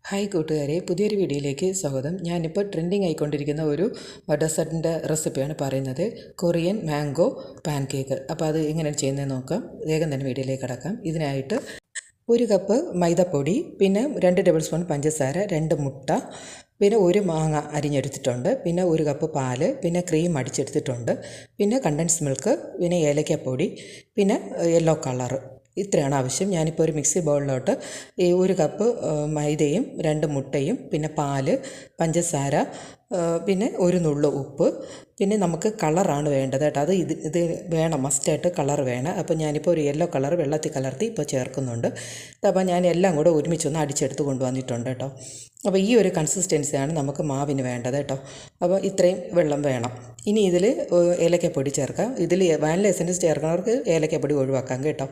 Hi കൂട്ടുകാരെ, പുതിയൊരു വീഡിയോയിലേക്ക് സ്വാഗതം. ഞാനിപ്പോൾ ട്രെൻഡിങ് ആയിക്കൊണ്ടിരിക്കുന്ന ഒരു ഡെസേർട്ടിൻ്റെ റെസിപ്പിയാണ് പറയുന്നത്. Korean mango pan cake. അപ്പോൾ അത് എങ്ങനെയാണ് ചെയ്യുന്നതെന്ന് നോക്കാം. വേഗം തന്നെ വീഡിയോയിലേക്ക് കടക്കാം. ഇതിനായിട്ട് 1 കപ്പ് മൈദപ്പൊടി, പിന്നെ 2 ടേബിൾ സ്പൂൺ പഞ്ചസാര, 2 മുട്ട, പിന്നെ 1 മാങ്ങ അരിഞ്ഞെടുത്തിട്ടുണ്ട്, പിന്നെ 1 കപ്പ് പാല്, പിന്നെ ക്രീം അടിച്ചെടുത്തിട്ടുണ്ട്, പിന്നെ കണ്ടൻസ് മിൽക്ക്, പിന്നെ ഏലക്കപ്പൊടി, പിന്നെ യെല്ലോ കളറ്. ഇത്രയാണ് ആവശ്യം. ഞാനിപ്പോൾ ഒരു മിക്സി ബൗളിലോട്ട് ഈ 1 കപ്പ് മൈദയും 2 മുട്ടയും, പിന്നെ പാല്, പഞ്ചസാര, പിന്നെ 1 നുള്ളു ഉപ്പ്, പിന്നെ നമുക്ക് കളറാണ് വേണ്ടത് കേട്ടോ. അത് ഇത് വേണം, മസ്റ്റായിട്ട് കളർ വേണം. അപ്പോൾ ഞാനിപ്പോൾ ഒരു യെല്ലോ കളർ വെള്ളത്തിൽ കലർത്തി ഇപ്പോൾ ചേർക്കുന്നുണ്ട്. അപ്പോൾ ഞാൻ എല്ലാം കൂടെ ഒരുമിച്ചൊന്ന് അടിച്ചെടുത്ത് കൊണ്ടുവന്നിട്ടുണ്ട് കേട്ടോ. അപ്പോൾ ഈ ഒരു കൺസിസ്റ്റൻസിയാണ് നമുക്ക് മാവിന് വേണ്ടത് കേട്ടോ. അപ്പോൾ ഇത്രയും വെള്ളം വേണം. ഇനി ഇതിൽ ഏലക്കപ്പൊടി ചേർക്കാം. ഇതിൽ വാനില എസൻസ് ചേർക്കുന്നവർക്ക് ഏലക്കപ്പൊടി ഒഴിവാക്കാം കേട്ടോ.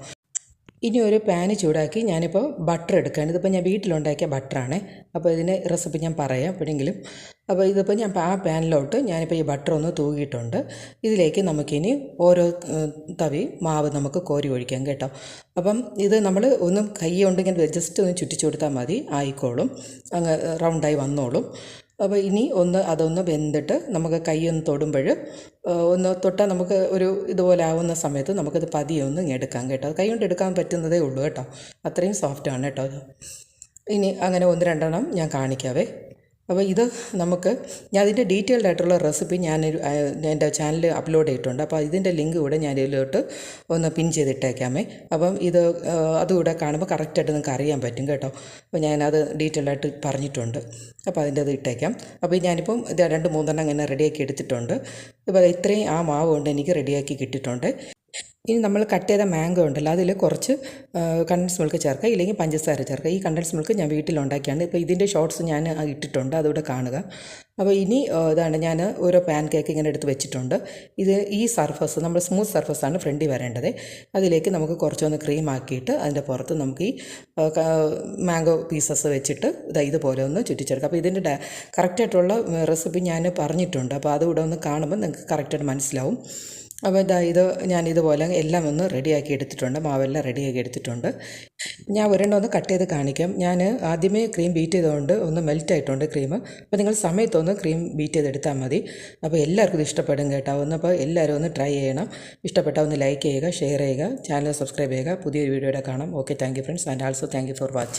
ഇനി ഒരു പാന് ചൂടാക്കി ഞാനിപ്പോൾ ബട്ടർ എടുക്കുകയാണ്. ഇതിപ്പോൾ ഞാൻ വീട്ടിലുണ്ടാക്കിയ ബട്ടറാണ്. അപ്പോൾ ഇതിൻ്റെ റെസിപ്പി ഞാൻ പറയാം എപ്പോഴെങ്കിലും. അപ്പോൾ ഇതിപ്പോൾ ഞാൻ ആ പാനിലോട്ട് ഞാനിപ്പോൾ ഈ ബട്ടർ ഒന്ന് തൂകിയിട്ടുണ്ട്. ഇതിലേക്ക് നമുക്കിനി ഓരോ തവി മാവ് നമുക്ക് കോരി ഒഴിക്കാം കേട്ടോ. അപ്പം ഇത് നമ്മൾ ഒന്ന് കൈ കൊണ്ടിങ്ങനെ ജസ്റ്റ് ഒന്ന് ചുറ്റിച്ചു കൊടുത്താൽ മതി, ആയിക്കോളും, അങ്ങ് റൗണ്ടായി വന്നോളും. അപ്പോൾ ഇനി അതൊന്ന് വെന്തിട്ട് നമുക്ക് കൈ ഒന്ന് തൊടുമ്പോൾ ഒന്ന് തൊട്ടാൽ നമുക്ക് ഒരു ഇതുപോലെ ആവുന്ന സമയത്ത് നമുക്കത് പതിയെ ഒന്ന് എടുക്കാം കേട്ടോ. കൈ കൊണ്ട് എടുക്കാൻ പറ്റുന്നതേ ഉള്ളൂ കേട്ടോ. അത്രയും സോഫ്റ്റാണ് കേട്ടോ. ഇനി അങ്ങനെ 1-2 ഞാൻ കാണിക്കാവേ. അപ്പോൾ ഇത് ഞാൻ ഇതിൻ്റെ ഡീറ്റെയിൽഡ് ആയിട്ടുള്ള റെസിപ്പി എൻ്റെ ചാനലിൽ അപ്ലോഡ് ചെയ്തിട്ടുണ്ട്. അപ്പോൾ ഇതിൻ്റെ ലിങ്ക് കൂടെ ഞാൻ ഇതിലോട്ട് ഒന്ന് പിൻ ചെയ്തിട്ടേക്കാമേ. അപ്പം അതുകൂടെ കാണുമ്പോൾ കറക്റ്റായിട്ട് നിങ്ങൾക്ക് അറിയാൻ പറ്റും കേട്ടോ. അപ്പോൾ ഞാനത് ഡീറ്റെയിൽഡായിട്ട് പറഞ്ഞിട്ടുണ്ട്. അപ്പോൾ അതിൻ്റെ അത് ഇട്ടേക്കാം. അപ്പോൾ ഞാനിപ്പം ഇത് 2-3 ഇങ്ങനെ റെഡിയാക്കി എടുത്തിട്ടുണ്ട്. ഇപ്പോൾ ഇത്രയും ആ മാവ് കൊണ്ട് എനിക്ക് റെഡിയാക്കി കിട്ടിയിട്ടുണ്ട്. ഇനി നമ്മൾ കട്ട് ചെയ്ത മാംഗോ ഉണ്ടല്ലോ, അതിൽ കുറച്ച് കണ്ടൻസ് മിൽക്ക് ചേർക്കുക, ഇല്ലെങ്കിൽ പഞ്ചസാര ചേർക്കുക. ഈ കണ്ടൻസ് മിൽക്ക് ഞാൻ വീട്ടിലുണ്ടാക്കിയാണ്. ഇപ്പോൾ ഇതിൻ്റെ ഷോർട്സ് ഞാൻ ഇട്ടിട്ടുണ്ട്, അതുകൂടെ കാണുക. അപ്പോൾ ഇനി ഇതാണ് ഞാൻ ഓരോ പാൻ കേക്ക് ഇങ്ങനെ എടുത്ത് വെച്ചിട്ടുണ്ട്. ഈ സർഫസ് നമ്മൾ സ്മൂത്ത് സർഫസാണ് ഫ്രണ്ടിൽ വരേണ്ടത്. അതിലേക്ക് നമുക്ക് കുറച്ചൊന്ന് ക്രീം ആക്കിയിട്ട് അതിൻ്റെ പുറത്ത് നമുക്ക് ഈ മാംഗോ പീസസ് വെച്ചിട്ട് ഇതുപോലെ ഒന്ന് ചുറ്റിച്ചെടുക്കുക. അപ്പോൾ ഇതിൻ്റെ കറക്റ്റായിട്ടുള്ള റെസിപ്പി ഞാൻ പറഞ്ഞിട്ടുണ്ട്. അപ്പോൾ അതുകൂടെ ഒന്ന് കാണുമ്പോൾ നിങ്ങൾക്ക് കറക്റ്റായിട്ട് മനസ്സിലാവും. അപ്പോൾ ഞാൻ ഇതുപോലെ എല്ലാം ഒന്ന് റെഡിയാക്കി എടുത്തിട്ടുണ്ട്. മാവെല്ലാം റെഡിയാക്കി എടുത്തിട്ടുണ്ട്. ഞാൻ ഒന്ന് കട്ട് ചെയ്ത് കാണിക്കാം. ഞാൻ ആദ്യമേ ക്രീം ബീറ്റ് ചെയ്തുകൊണ്ട് ഒന്ന് മെൽറ്റായിട്ടുണ്ട് ക്രീം. അപ്പോൾ നിങ്ങൾ സമയത്തൊന്ന് ക്രീം ബീറ്റ് ചെയ്തെടുത്താൽ മതി. അപ്പോൾ എല്ലാവർക്കും ഇത് ഇഷ്ടപ്പെടും കേട്ടോ. അപ്പോൾ എല്ലാവരും ഒന്ന് ട്രൈ ചെയ്യണം. ഇഷ്ടപ്പെട്ടാൽ ഒന്ന് ലൈക്ക് ചെയ്യുക, ഷെയർ ചെയ്യുക, ചാനൽ സബ്സ്ക്രൈബ് ചെയ്യുക. പുതിയൊരു വീഡിയോയുടെ കാണാം. Okay, thank you friends, and also thank you for watching.